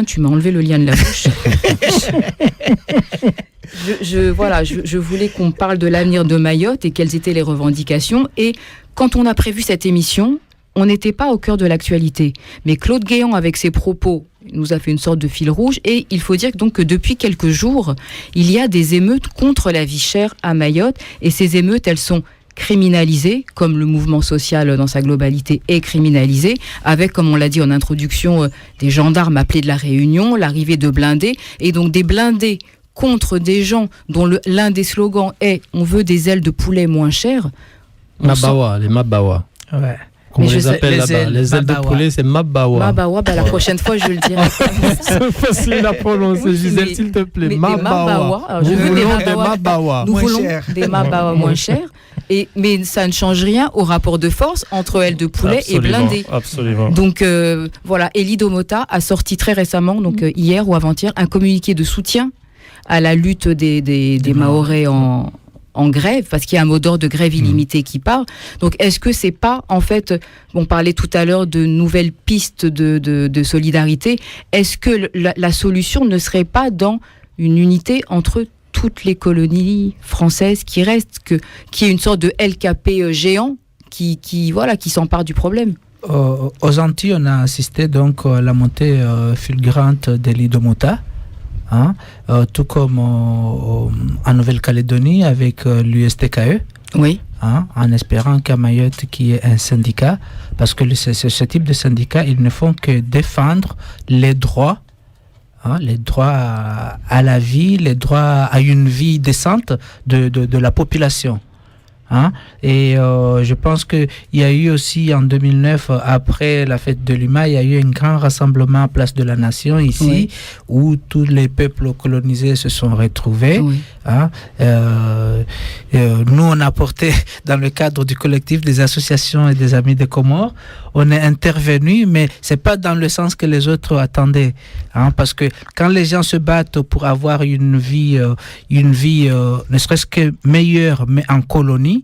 Tu m'as enlevé le lien de la bouche. Je voulais qu'on parle de l'avenir de Mayotte et quelles étaient les revendications. Et quand on a prévu cette émission, on n'était pas au cœur de l'actualité. Mais Claude Guéant, avec ses propos, nous a fait une sorte de fil rouge. Et il faut dire donc que depuis quelques jours, il y a des émeutes contre la vie chère à Mayotte. Et ces émeutes, elles sont criminalisé, comme le mouvement social dans sa globalité est criminalisé, avec, comme on l'a dit en introduction, des gendarmes appelés de la Réunion, l'arrivée de blindés, et donc des blindés contre des gens dont l'un des slogans est « on veut des ailes de poulet moins chères ». Mabawa, les Mabawa. Ouais. Comment on les appelle là-bas? Les ailes de poulet, c'est Mabawa. Mabawa, la prochaine fois, je le dirai. C'est facile à prononcer, Gisèle, s'il te plaît. Mabawa. Nous voulons des Mabawa. Nous voulons des Mabawa moins chers. Mais ça ne change rien au rapport de force entre ailes de poulet et blindés. Absolument. Donc voilà, Elie Domota a sorti très récemment, donc hier ou avant-hier, un communiqué de soutien à la lutte des Mahorais en grève, parce qu'il y a un mot d'ordre de grève illimitée qui part. Donc, est-ce que c'est pas, en fait, on parlait tout à l'heure de nouvelles pistes de solidarité, est-ce que la solution ne serait pas dans une unité entre toutes les colonies françaises qui restent, qui est une sorte de LKP géant qui s'empare du problème? Aux Antilles, on a assisté donc à la montée fulgurante d'Elie Domota. Tout comme en Nouvelle-Calédonie avec l'USTKE. Oui. En espérant qu'à Mayotte, qu'il y ait un syndicat, parce que ce type de syndicat, ils ne font que défendre les droits à la vie, les droits à une vie décente de la population. Et je pense qu'il y a eu aussi en 2009, après la fête de l'UMA, il y a eu un grand rassemblement à Place de la Nation ici, où tous les peuples colonisés se sont retrouvés. Oui. Nous, on a apporté, dans le cadre du collectif des associations et des amis des Comores, on est intervenu, mais c'est pas dans le sens que les autres attendaient. Parce que quand les gens se battent pour avoir une vie ne serait-ce que meilleure, mais en colonie,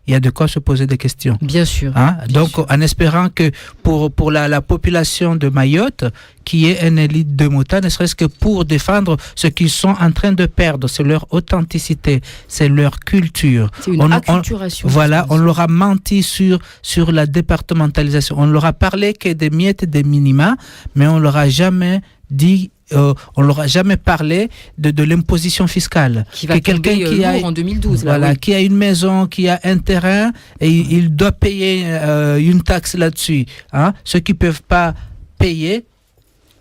il y a de quoi se poser des questions. Bien sûr. Donc, en espérant que pour la population de Mayotte, qui est une élite de Domota, ne serait-ce que pour défendre ce qu'ils sont en train de perdre, c'est leur authenticité, c'est leur culture. C'est une acculturation. On leur a menti sur la départementalisation. On leur a parlé que des miettes et des minima, mais on leur a jamais dit. On leur a jamais parlé de l'imposition fiscale. Qui va tomber lourd en 2012. Qui a une maison, qui a un terrain, et il doit payer une taxe là-dessus. Ceux qui ne peuvent pas payer,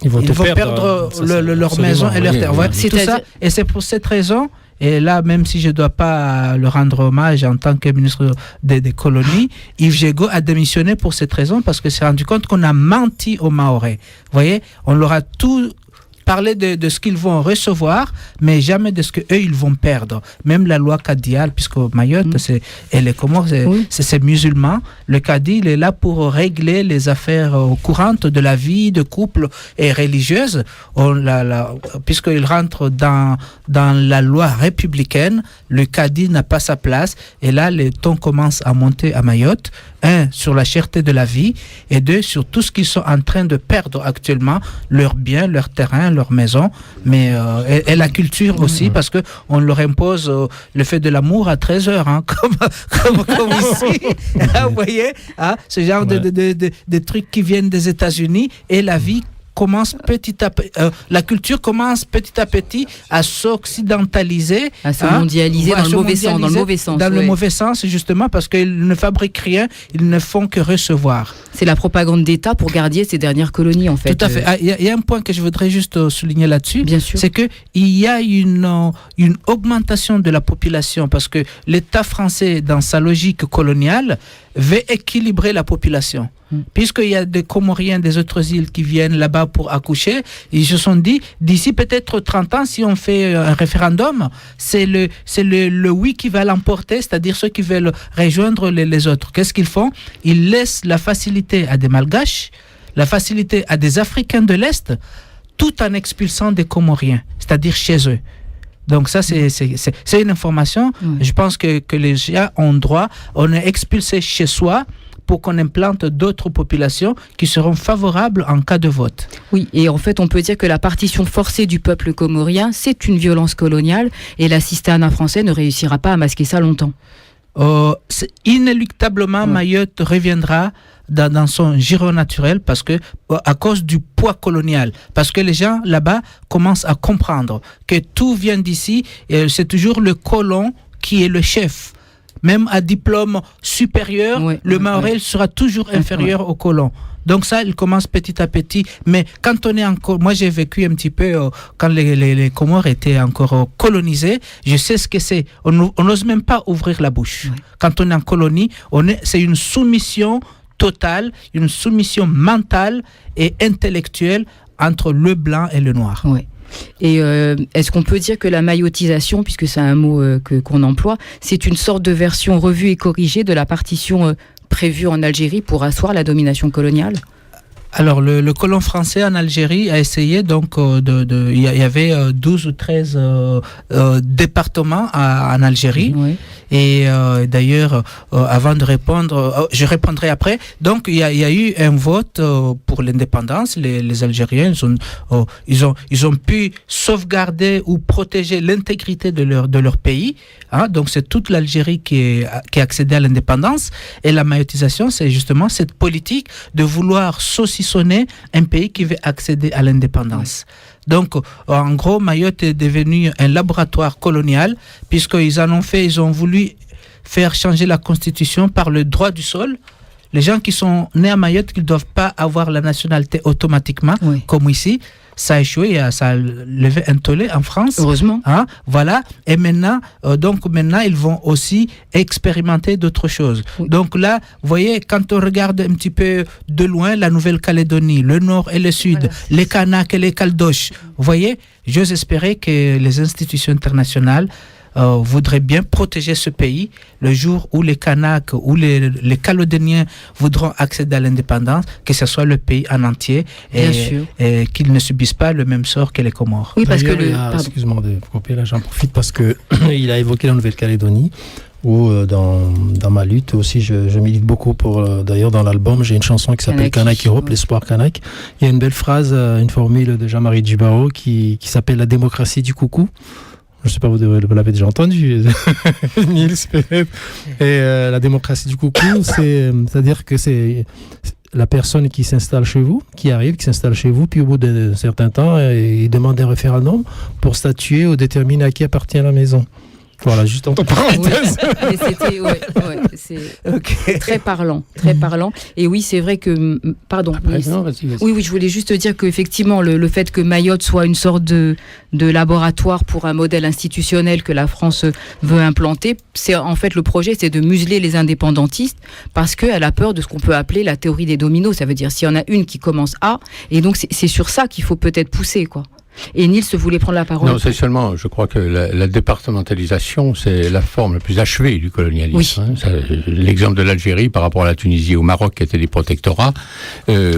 ils vont perdre leur maison et leur terre. Tout ça, et c'est pour cette raison. Et là, même si je ne dois pas le rendre hommage en tant que ministre des colonies, Yves Jego a démissionné pour cette raison, parce qu'il s'est rendu compte qu'on a menti aux Mahorais. Vous voyez, on leur a tout parler de ce qu'ils vont recevoir, mais jamais de ce qu'eux, ils vont perdre. Même la loi cadiale, puisque Mayotte, et les Comores, c'est musulman. Le cadi, il est là pour régler les affaires courantes de la vie de couple et religieuse. Puisqu'il rentre dans la loi républicaine, le cadi n'a pas sa place. Et là, les tons commencent à monter à Mayotte. 1, sur la cherté de la vie, et 2, sur tout ce qu'ils sont en train de perdre actuellement, leurs biens, leurs terrains, leurs maisons, mais et la culture aussi, parce que on leur impose le fait de l'amour à 13h, comme ici. Vous voyez, ce genre de trucs qui viennent des États-Unis, et la vie commence la culture commence petit à petit à s'occidentaliser, à se mondialiser dans le mauvais sens, justement, parce qu'ils ne fabriquent rien, ils ne font que recevoir. C'est la propagande d'État pour garder ces dernières colonies, en fait. Tout à fait. Il y a un point que je voudrais juste souligner là-dessus. Bien sûr. C'est que il y a une augmentation de la population, parce que l'État français, dans sa logique coloniale, veut équilibrer la population. Puisqu'il y a des Comoriens des autres îles qui viennent là-bas pour accoucher, ils se sont dit, d'ici peut-être 30 ans, si on fait un référendum, c'est le oui qui va l'emporter, c'est-à-dire ceux qui veulent rejoindre les autres. Qu'est-ce qu'ils font? Ils laissent la facilité à des Malgaches, la facilité à des Africains de l'Est, tout en expulsant des Comoriens, c'est-à-dire chez eux. Donc ça, c'est une information. Je pense que les gens ont droit, on est expulsé chez soi, pour qu'on implante d'autres populations qui seront favorables en cas de vote. Oui, et en fait, on peut dire que la partition forcée du peuple comorien, c'est une violence coloniale, et l'assistanat français ne réussira pas à masquer ça longtemps. Inéluctablement, Mayotte reviendra dans son giron naturel parce que à cause du poids colonial, parce que les gens là-bas commencent à comprendre que tout vient d'ici et c'est toujours le colon qui est le chef. Même à diplôme supérieur, le Maorel sera toujours inférieur au colon. Donc ça, il commence petit à petit. Mais quand on est encore... Moi, j'ai vécu un petit peu quand les Comores étaient encore colonisés. Je sais ce que c'est. On n'ose même pas ouvrir la bouche. Oui. Quand on est en colonie, c'est une soumission totale, une soumission mentale et intellectuelle entre le blanc et le noir. Oui. Et est-ce qu'on peut dire que la mayotisation, puisque c'est un mot qu'on emploie, c'est une sorte de version revue et corrigée de la partition prévue en Algérie pour asseoir la domination coloniale ? Alors, le colon français en Algérie a essayé, donc, il y avait 12 ou 13 départements en Algérie. Oui. Et d'ailleurs, avant de répondre, je répondrai après. Donc, il y a eu un vote pour l'indépendance. Les Algériens, ils ont pu sauvegarder ou protéger l'intégrité de leur pays. Hein? Donc, c'est toute l'Algérie qui a accédé à l'indépendance. Et la mayotisation, c'est justement cette politique de vouloir saucissonner un pays qui veut accéder à l'indépendance. Donc, en gros, Mayotte est devenu un laboratoire colonial puisqu'ils ont voulu faire changer la constitution par le droit du sol. Les gens qui sont nés à Mayotte, ils ne doivent pas avoir la nationalité automatiquement, comme ici. Ça a échoué, ça a levé un tollé en France. Heureusement. Hein, voilà. Et maintenant, ils vont aussi expérimenter d'autres choses. Oui. Donc là, vous voyez, quand on regarde un petit peu de loin la Nouvelle-Calédonie, le nord et le sud, les Kanaks et les Caldoches, vous voyez, j'ose espérer que les institutions internationales voudraient bien protéger ce pays le jour où les Kanaks ou les Calédoniens voudront accéder à l'indépendance, que ce soit le pays en entier et qu'ils ne subissent pas le même sort que les Comores. Oui, parce que excuse-moi de couper là, j'en profite parce que il a évoqué la Nouvelle-Calédonie où dans ma lutte aussi je milite beaucoup pour d'ailleurs dans l'album j'ai une chanson qui s'appelle Kanak Europe, l'espoir Kanak. Il y a une belle phrase, une formule de Jean-Marie Djibaro qui s'appelle la démocratie du coucou. Je ne sais pas, vous l'avez déjà entendu, Niels peut-être. Et la démocratie du coucou, c'est-à-dire que c'est la personne qui s'installe chez vous, qui s'installe chez vous, puis au bout d'un certain temps, il demande un référendum pour statuer ou déterminer à qui appartient la maison. Voilà, juste entre parenthèses. C'est très parlant, très parlant. Et oui, c'est vrai que, pardon. Après, non, vas-y. Oui, je voulais juste dire qu'effectivement, le fait que Mayotte soit une sorte de laboratoire pour un modèle institutionnel que la France veut implanter, c'est en fait le projet, c'est de museler les indépendantistes parce qu'elle a peur de ce qu'on peut appeler la théorie des dominos. Ça veut dire s'il y en a une qui commence A, et donc c'est sur ça qu'il faut peut-être pousser, quoi. Et Niels voulait prendre la parole. Non, c'est seulement, je crois que la départementalisation, c'est la forme la plus achevée du colonialisme. Oui. Hein. L'exemple de l'Algérie par rapport à la Tunisie et au Maroc qui étaient des protectorats,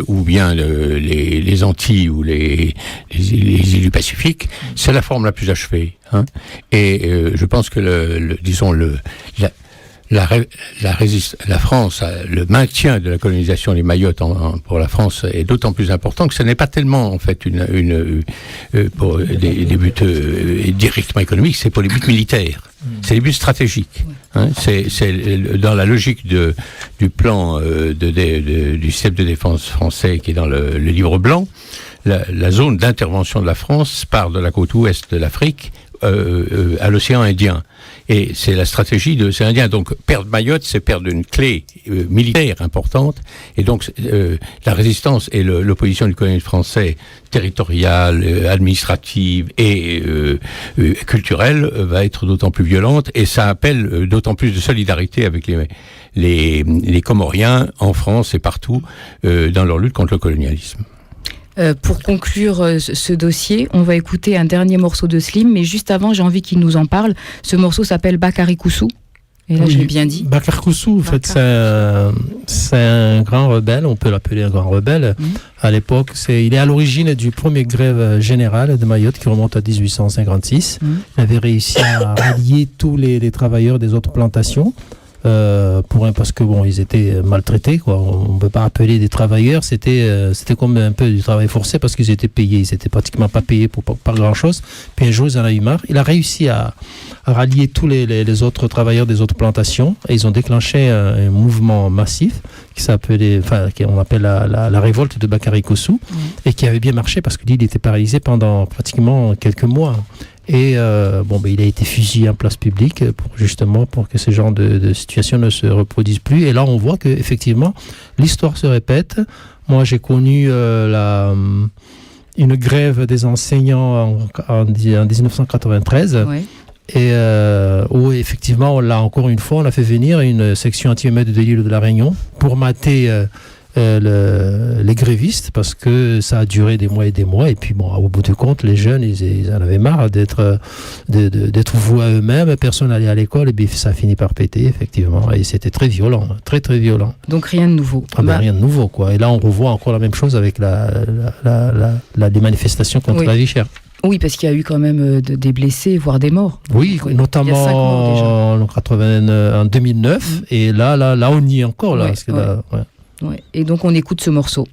ou bien les Antilles ou les îles du Pacifique, c'est la forme la plus achevée. Hein. Et je pense que la France, le maintien de la colonisation des Mayotte pour la France est d'autant plus important que ce n'est pas tellement en fait pour des buts directement économiques, c'est pour les buts militaires, c'est les buts stratégiques. Hein, c'est dans la logique du plan du système de défense français qui est dans le livre blanc. La zone d'intervention de la France part de la côte ouest de l'Afrique à l'océan Indien. Et c'est la stratégie de l'océan Indien. Donc, perdre Mayotte, c'est perdre une clé militaire importante. Et donc, la résistance et l'opposition du colonialisme français, territoriale, administrative et culturelle, va être d'autant plus violente. Et ça appelle d'autant plus de solidarité avec les Comoriens en France et partout dans leur lutte contre le colonialisme. Pour conclure ce dossier, on va écouter un dernier morceau de Slim, mais juste avant, j'ai envie qu'il nous en parle. Ce morceau s'appelle Bakary Koussou. Et là, je l'ai bien dit. Bakary Koussou, en fait, c'est un grand rebelle, on peut l'appeler un grand rebelle. À l'époque, il est à l'origine du premier grève générale de Mayotte qui remonte à 1856. Il avait réussi à rallier tous les travailleurs des autres plantations. parce que bon, ils étaient maltraités, quoi. On ne peut pas appeler des travailleurs, c'était comme un peu du travail forcé parce qu'ils étaient payés, ils n'étaient pratiquement pas payés pour pas grand-chose. Puis un jour, ils en ont eu marre. Il a réussi à rallier tous les autres travailleurs des autres plantations et ils ont déclenché un mouvement massif qu'on appelle la révolte de Bakary Koussou et qui avait bien marché parce que l'île était paralysée pendant pratiquement quelques mois. Et il a été fusillé en place publique pour que ce genre de situation ne se reproduise plus. Et là, on voit que effectivement, l'histoire se répète. Moi, j'ai connu une grève des enseignants en 1993. Ouais. Et où effectivement, là encore une fois, on a fait venir une section anti-émeute de l'île de la Réunion pour mater les grévistes parce que ça a duré des mois et des mois. Et puis bon, au bout du compte, les jeunes, ils en avaient marre d'être voués à eux-mêmes. Personne n'allait à l'école et puis ça a fini par péter, effectivement. Et c'était très violent, très très violent. Donc rien de nouveau. Rien de nouveau, quoi. Et là, on revoit encore la même chose avec les manifestations contre la vie chère. Oui, parce qu'il y a eu quand même des blessés, voire des morts. Oui, notamment en 2009. Et là, on y est encore. Là, parce que là, ouais. Et donc, on écoute ce morceau.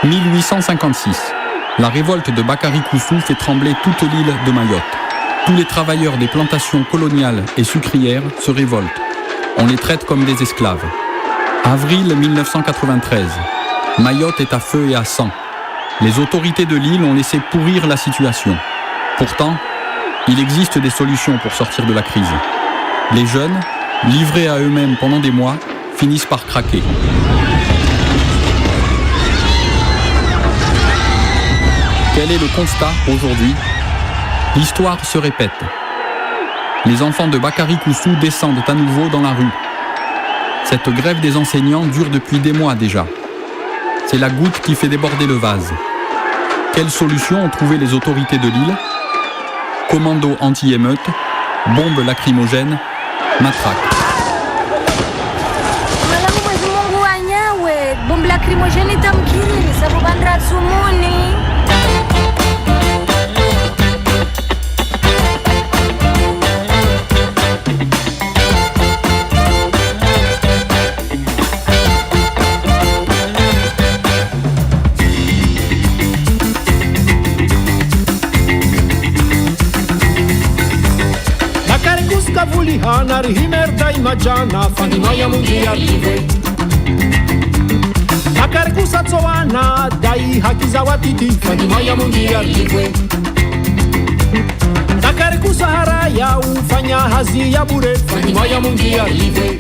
« 1856. La révolte de Bakary Koussou fait trembler toute l'île de Mayotte. Tous les travailleurs des plantations coloniales et sucrières se révoltent. On les traite comme des esclaves. Avril 1993. Mayotte est à feu et à sang. Les autorités de l'île ont laissé pourrir la situation. Pourtant, il existe des solutions pour sortir de la crise. Les jeunes, livrés à eux-mêmes pendant des mois, finissent par craquer. Quel est le constat aujourd'hui ? L'histoire se répète. Les enfants de Bakary Koussou descendent à nouveau dans la rue. Cette grève des enseignants dure depuis des mois déjà. C'est la goutte qui fait déborder le vase. Quelles solutions ont trouvé les autorités de l'île ? Commando anti-émeute, bombes lacrymogènes, matraques. Bombe lacrymogène tamkiri, ça vous bandra sumuni. Hanar himerda imajana fanimaya mundia liwe Akarikusa tsowana dai hakizawatiti fanimaya mundia liwe Akarikusa haraya ufanya hazi ya bure fanimaya mundia liwe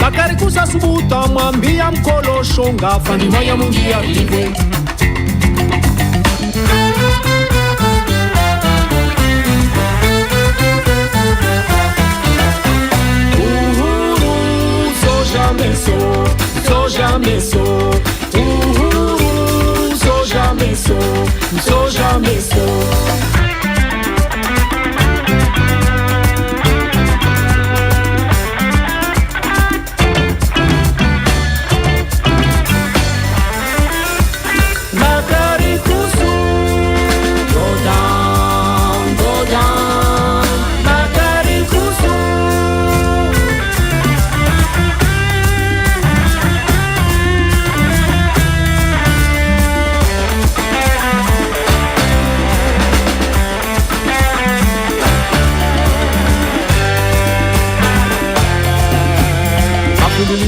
Akarikusa subuta mwambia mkolo shonga fanimaya mundia liwe Sou jamais sou, sou jamais sou. Bakary Koussou, go down, Bakary Koussou.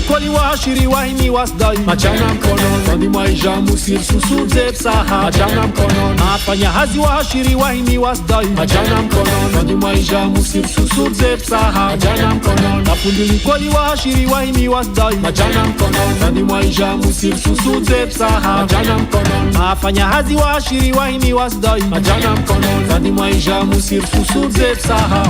Koli washiri wahini wasdai Majana mkono Wani maisha musir susu zep saha Majana mkono Afanya hazi washiri wahini wasdai Majana mkono Wani maisha musir susu zep saha Majana mkono Napundili koli washiri wahini wasdai Majana mkono Wani maisha musir susu zep saha Majana mkono Afanya hazi washiri wahini wasdai Majana mkono Wani maisha musir susu zep saha